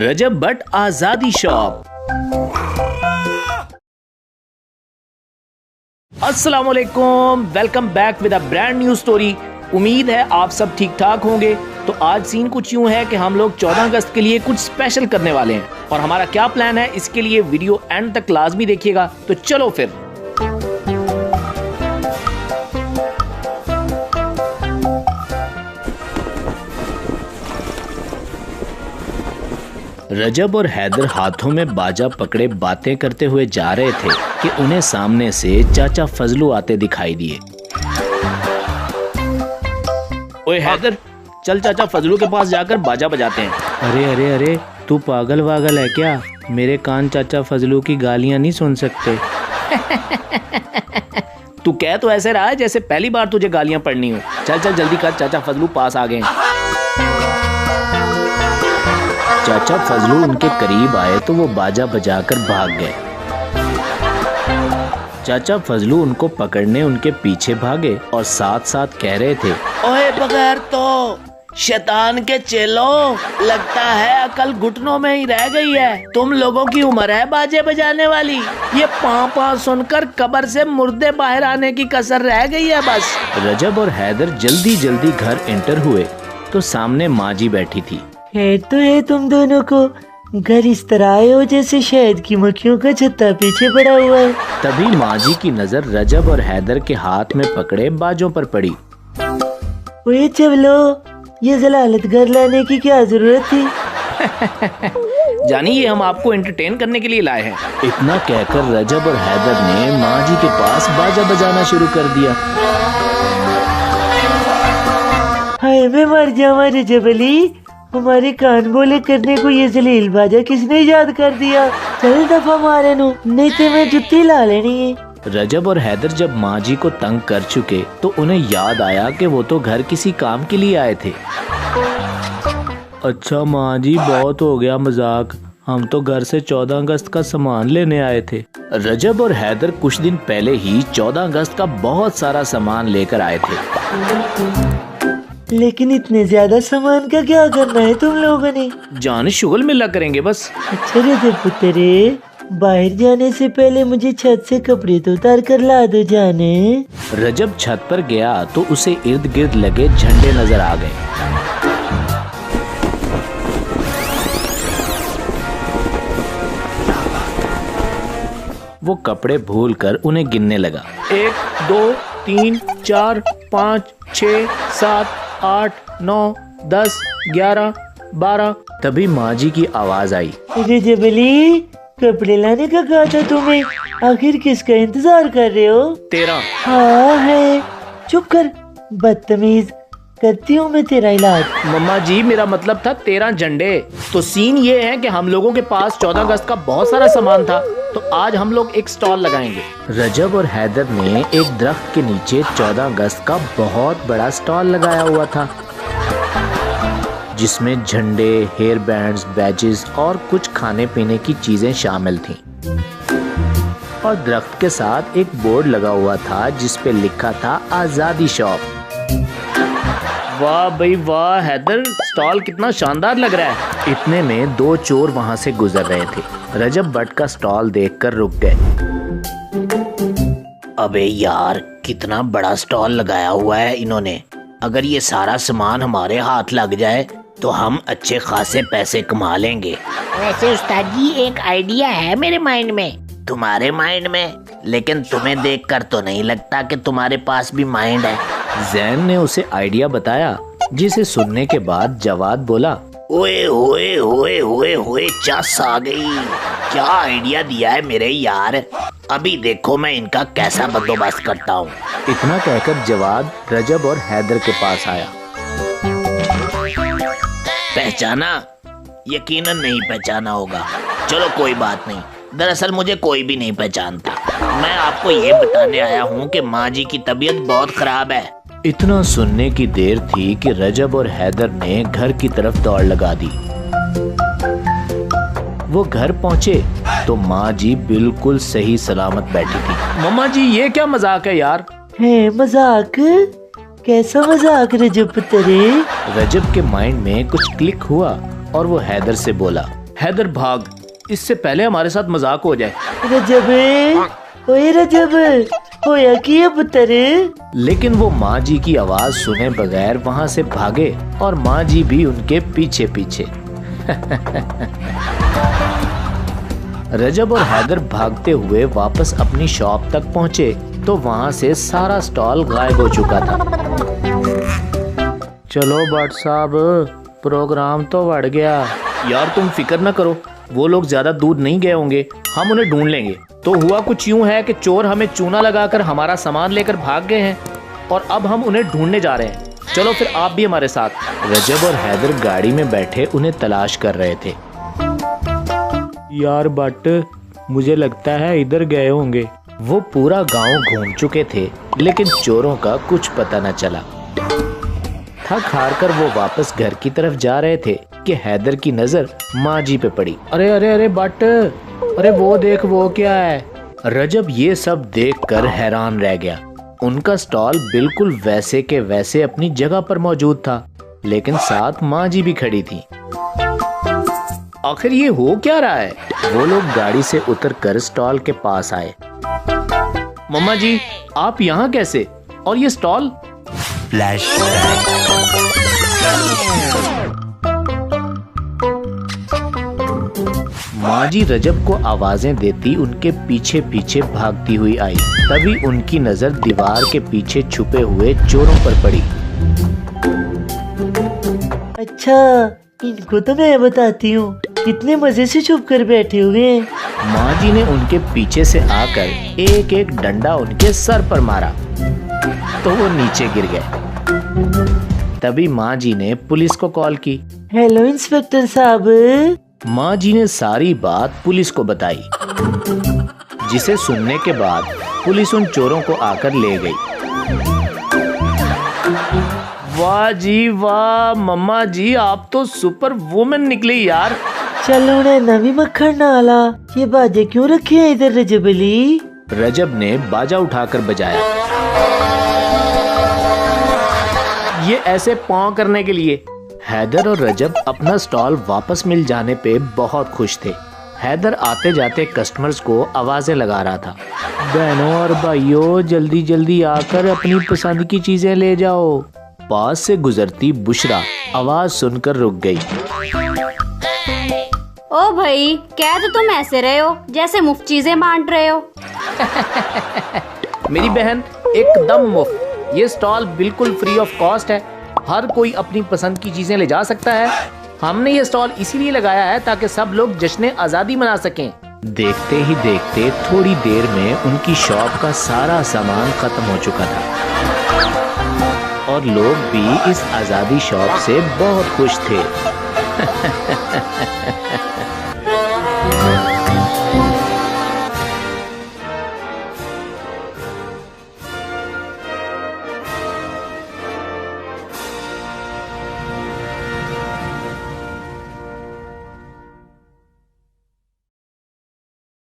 रजब भट्ट आजादी शॉप। अस्सलामुअलैकुम, welcome back with a brand new story. उम्मीद है आप सब ठीक ठाक होंगे। तो आज सीन कुछ यूं है कि हम लोग 14 अगस्त के लिए कुछ स्पेशल करने वाले हैं और हमारा क्या प्लान है इसके लिए वीडियो एंड तक लाजमी देखिएगा। तो चलो फिर। रजब और हैदर हाथों में बाजा पकड़े बातें करते हुए जा रहे थे कि उन्हें सामने से चाचा फजलू आते दिखाई दिए। ओए हैदर, चल चाचा फजलू के पास जाकर बाजा बजाते हैं। अरे अरे अरे, तू पागल वागल है क्या? मेरे कान चाचा फजलू की गालियां नहीं सुन सकते। तू कह तो ऐसे रहा है जैसे पहली बार तुझे गालियां पड़नी हो। चल चल जल्दी कर, चाचा फजलू पास आ गए। चाचा फजलू उनके करीब आए तो वो बाजा बजाकर भाग गए। चाचा फजलू उनको पकड़ने उनके पीछे भागे और साथ साथ कह रहे थे, ओए बगैर तो शैतान के चेलो, लगता है अकल घुटनों में ही रह गई है। तुम लोगों की उम्र है बाजे बजाने वाली। ये पाँ सुनकर कब्र से मुर्दे बाहर आने की कसर रह गई है बस। रजब और हैदर जल्दी जल्दी घर एंटर हुए तो सामने माँ जी बैठी थी। है तो है तुम दोनों को, घर इस तरह आए हो जैसे शहद की मक्खियों का छत्ता पीछे पड़ा हुआ है। तभी माँ जी की नजर रजब और हैदर के हाथ में पकड़े बाजों पर पड़ी। ओए चवलो, ये जलालत घर लाने की क्या जरूरत थी? जानी, ये हम आपको एंटरटेन करने के लिए लाए हैं। इतना कहकर रजब और हैदर ने माँ जी के पास बाजा बजाना शुरू कर दिया। हाय मैं मर जावा रजब अली, हमारे कान बोले करने को ये जलील बाजा किसने याद कर दिया? चल दफा मारे नो, नहीं तो मैं जुत्ती ला लेनी है। रजब और हैदर जब माँ जी को तंग कर चुके तो उन्हें याद आया कि वो तो घर किसी काम के लिए आए थे। अच्छा माँ जी, बहुत हो गया मजाक, हम तो घर से 14 अगस्त का सामान लेने आए थे। रजब और हैदर कुछ दिन पहले ही 14 अगस्त का बहुत सारा सामान लेकर आए थे। लेकिन इतने ज्यादा सामान का क्या करना है तुम लोगों ने? जान शुगल मिला करेंगे बस। अच्छा रजब पुत्रे, बाहर जाने से पहले मुझे छत से कपड़े तो उतार कर ला दो जाने। रजब छत पर गया तो उसे इर्द गिर्द लगे झंडे नजर आ गए। वो कपड़े भूलकर उन्हें गिनने लगा। 1 2 3 4 5 6 7 8 9 10 11 12। तभी माँ जी की आवाज आई। रजब अली, कपड़े लाने का कहा था तुम्हें, आखिर किसका इंतजार कर रहे हो? 13। हाँ है, चुप कर बदतमीज, करती हूँ मैं तेरा इलाज। मम्मा जी, मेरा मतलब था 13 झंडे। तो सीन ये है कि हम लोगों के पास 14 अगस्त का बहुत सारा सामान था, तो आज हम लोग एक स्टॉल लगाएंगे। रजब और हैदर ने एक दरख्त के नीचे 14 अगस्त का बहुत बड़ा स्टॉल लगाया हुआ था, जिसमें झंडे, हेयर बैंड्स, बैजेस और कुछ खाने पीने की चीजें शामिल थीं। और दरख्त के साथ एक बोर्ड लगा हुआ था जिस पे लिखा था आजादी शॉप। वाह भाई वाह हैदर, स्टॉल कितना शानदार लग रहा है। इतने में 2 चोर वहां से गुजर रहे थे। रजब भट्ट का स्टॉल देखकर रुक गए। अबे यार, कितना बड़ा स्टॉल लगाया हुआ है इन्होंने। अगर ये सारा सामान हमारे हाथ लग जाए तो हम अच्छे खासे पैसे कमा लेंगे। वैसे उस्ताद जी, एक आइडिया है मेरे माइंड में। तुम्हारे माइंड में? लेकिन तुम्हें देखकर तो नहीं लगता कि तुम्हारे पास भी माइंड है। जैन ने उसे आइडिया बताया, जिसे सुनने के बाद जवाद बोला, ओए होए होए होए होए, चस आ गई। क्या आइडिया दिया है मेरे यार, अभी देखो मैं इनका कैसा बंदोबस्त करता हूँ। इतना कहकर जवाद रजब और हैदर के पास आया। पहचाना? यकीनन नहीं पहचाना होगा। चलो कोई बात नहीं, दरअसल मुझे कोई भी नहीं पहचानता। मैं आपको ये बताने आया हूँ कि माँ जी की तबीयत बहुत खराब है। इतना सुनने की देर थी कि रजब और हैदर ने घर की तरफ दौड़ लगा दी। वो घर पहुँचे तो माँ जी बिल्कुल सही सलामत बैठी थी। मम्मा जी, ये क्या मजाक है यार? है मजाक? कैसा मजाक रजब पुत्रे? रजब के माइंड में कुछ क्लिक हुआ और वो हैदर से बोला, हैदर भाग, इससे पहले हमारे साथ मजाक हो जाए। रजब, ओए रजब, होया की अब पुत्र? लेकिन वो माँ जी की आवाज सुने बगैर वहाँ से भागे और माँ जी भी उनके पीछे पीछे। रजब और हैदर भागते हुए वापस अपनी शॉप तक पहुँचे तो वहाँ से सारा स्टॉल गायब हो चुका था। चलो भट्ट साहब, प्रोग्राम तो बढ़ गया। यार तुम फिक्र न करो, वो लोग ज्यादा दूर नहीं गए होंगे, हम उन्हें ढूंढ लेंगे। तो हुआ कुछ यूं है कि चोर हमें चूना लगाकर हमारा सामान लेकर भाग गए हैं और अब हम उन्हें ढूंढने जा रहे हैं। चलो फिर आप भी हमारे साथ। रजब और हैदर गाड़ी में बैठे उन्हें तलाश कर रहे थे। यार बट मुझे लगता है इधर गए होंगे। वो पूरा गांव घूम चुके थे लेकिन चोरों का कुछ पता न चला। थक हार कर वो वापस घर की तरफ जा रहे थे कि हैदर की नजर माँ जी पे पड़ी। अरे अरे अरे बट, अरे वो देख, वो क्या है? रजब ये सब देखकर हैरान रह गया। उनका स्टॉल बिल्कुल वैसे के वैसे अपनी जगह पर मौजूद था, लेकिन साथ माँ जी भी खड़ी थी। आखिर ये हो क्या रहा है? वो लोग गाड़ी से उतरकर स्टॉल के पास आए। मम्मा जी, आप यहाँ कैसे? और ये स्टॉल? माँ जी रजब को आवाजें देती उनके पीछे पीछे भागती हुई आई। तभी उनकी नजर दीवार के पीछे छुपे हुए चोरों पर पड़ी। अच्छा, इनको तो मैं बताती हूँ, कितने मजे से छुप कर बैठे हुए हैं। माँ जी ने उनके पीछे से आकर एक एक डंडा उनके सर पर मारा तो वो नीचे गिर गए। तभी माँ जी ने पुलिस को कॉल की। हेलो इंस्पेक्टर साहब। माँ जी ने सारी बात पुलिस को बताई, जिसे सुनने के बाद पुलिस उन चोरों को आकर ले गई। वाह जी वाह, मम्मा जी आप तो सुपर वुमन निकली यार। चलो ने नवी मक्खन नाला, ये बाजे क्यों रखे हैं इधर रजब अली? रजब ने बाजा उठाकर बजाया। ये ऐसे पाँव करने के लिए। हैदर और रजब अपना स्टॉल वापस मिल जाने पे बहुत खुश थे। हैदर आते जाते कस्टमर्स को आवाजें लगा रहा था। बहनों और भाइयों, जल्दी जल्दी आकर अपनी पसंद की चीजें ले जाओ। पास से गुजरती बुशरा आवाज सुनकर रुक गई। ओ भाई, क्या तो तुम ऐसे रहे हो जैसे मुफ्त चीजें बांट रहे हो। मेरी बहन, एकदम मुफ्त। ये स्टॉल बिल्कुल फ्री ऑफ कॉस्ट है। हर कोई अपनी पसंद की चीजें ले जा सकता है। हमने ये स्टॉल इसीलिए लगाया है ताकि सब लोग जश्न आजादी मना सकें। देखते ही देखते थोड़ी देर में उनकी शॉप का सारा सामान खत्म हो चुका था और लोग भी इस आजादी शॉप से बहुत खुश थे।